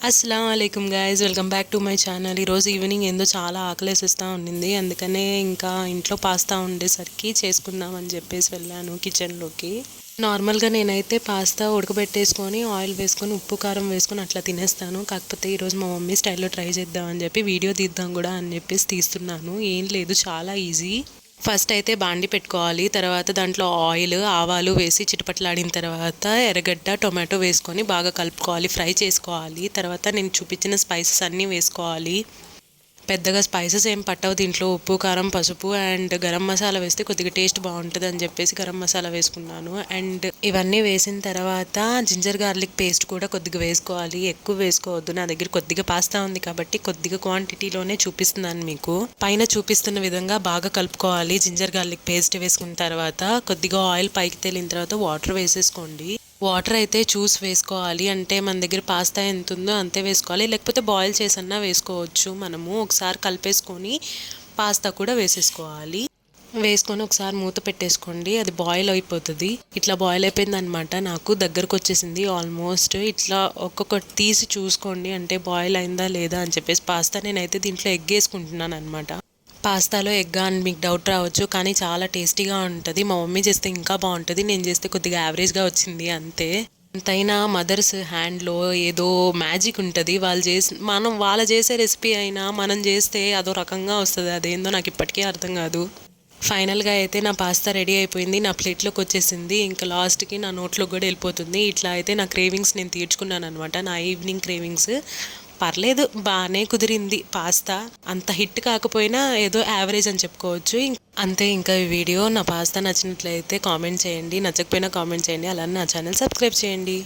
అస్సలం వాలేకుమ్ guys, welcome back to my channel. ఈరోజు ఈవినింగ్ ఏందో చాలా ఆకలేసిస్తూ ఉండింది. అందుకనే ఇంకా ఇంట్లో పాస్తా ఉండేసరికి చేసుకుందాం అని చెప్పేసి వెళ్ళాను కిచెన్లోకి. నార్మల్గా నేనైతే పాస్తా ఉడకబెట్టేసుకొని ఆయిల్ వేసుకొని ఉప్పు కారం వేసుకొని అట్లా తినేస్తాను. కాకపోతే ఈరోజు మా మమ్మీ స్టైల్లో ట్రై చేద్దామని చెప్పి వీడియో తీద్దాం కూడా అని చెప్పేసి తీస్తున్నాను. ఏం లేదు, చాలా ఈజీ. ఫస్ట్ అయితే బాండి పెట్టుకోవాలి. తర్వాత దాంట్లో ఆయిల్, ఆవాలు వేసి చిటపట్లాడిన తర్వాత ఎర్రగడ్డ, టొమాటో వేసుకొని బాగా కలుపుకోవాలి, ఫ్రై చేసుకోవాలి. తర్వాత నేను చూపించిన స్పైసెస్ అన్నీ వేసుకోవాలి. పెద్దగా స్పైసెస్ ఏం పట్టవు దీంట్లో. ఉప్పు, కారం, పసుపు అండ్ గరం మసాలా వేస్తే కొద్దిగా టేస్ట్ బాగుంటుంది అని చెప్పేసి గరం మసాలా వేసుకున్నాను. అండ్ ఇవన్నీ వేసిన తర్వాత జింజర్ గార్లిక్ పేస్ట్ కూడా కొద్దిగా వేసుకోవాలి, ఎక్కువ వేసుకోవద్దు. నా దగ్గర కొద్దిగా పాస్తా ఉంది కాబట్టి కొద్దిగా క్వాంటిటీలోనే చూపిస్తున్నాను మీకు. పైన చూపిస్తున్న విధంగా బాగా కలుపుకోవాలి. జింజర్ గార్లిక్ పేస్ట్ వేసుకున్న తర్వాత కొద్దిగా ఆయిల్ పైకి తేలిన తర్వాత వాటర్ వేసేసుకోండి. వాటర్ అయితే చూసి వేసుకోవాలి. అంటే మన దగ్గర పాస్తా ఎంత ఉందో అంతే వేసుకోవాలి, లేకపోతే బాయిల్ చేసన్నా వేసుకోవచ్చు. మనము ఒకసారి కలిపేసుకొని పాస్తా కూడా వేసేసుకోవాలి. వేసుకొని ఒకసారి మూత పెట్టేసుకోండి, అది బాయిల్ అయిపోతుంది. ఇట్లా బాయిల్ అయిపోయింది అనమాట. నాకు దగ్గరకు వచ్చేసింది ఆల్మోస్ట్. ఇట్లా ఒక్కొక్కటి తీసి చూసుకోండి, అంటే బాయిల్ అయిందా లేదా అని చెప్పేసి. పాస్తా నేనైతే దీంట్లో ఎగ్ వేసుకుంటున్నాను అనమాట. పాస్తాలో ఎగ్ అని మీకు డౌట్ రావచ్చు, కానీ చాలా టేస్టీగా ఉంటుంది. మా మమ్మీ చేస్తే ఇంకా బాగుంటుంది, నేను చేస్తే కొద్దిగా యావరేజ్గా వచ్చింది అంతే. ఎంతైనా మదర్స్ హ్యాండ్లో ఏదో మ్యాజిక్ ఉంటుంది. వాళ్ళు చేసే రెసిపీ అయినా మనం చేస్తే అదో రకంగా వస్తుంది. అదేందో నాకు ఇప్పటికీ అర్థం కాదు. ఫైనల్గా అయితే నా పాస్తా రెడీ అయిపోయింది, నా ప్లేట్లోకి వచ్చేసింది. ఇంకా లాస్ట్కి నా నోట్లోకి కూడా వెళ్ళిపోతుంది. ఇట్లా అయితే నా క్రేవింగ్స్ నేను తీర్చుకున్నాను అనమాట, నా ఈవినింగ్ క్రేవింగ్స్. పర్లేదు, బాగానే కుదిరింది పాస్తా. అంత హిట్ కాకపోయినా ఏదో యావరేజ్ అని చెప్పుకోవచ్చు. అంతే. ఇంకా ఈ వీడియో నా పాస్తా నచ్చినట్లయితే కామెంట్ చేయండి, నచ్చకపోయినా కామెంట్ చేయండి. అలానే నా ఛానల్ సబ్స్క్రైబ్ చేయండి.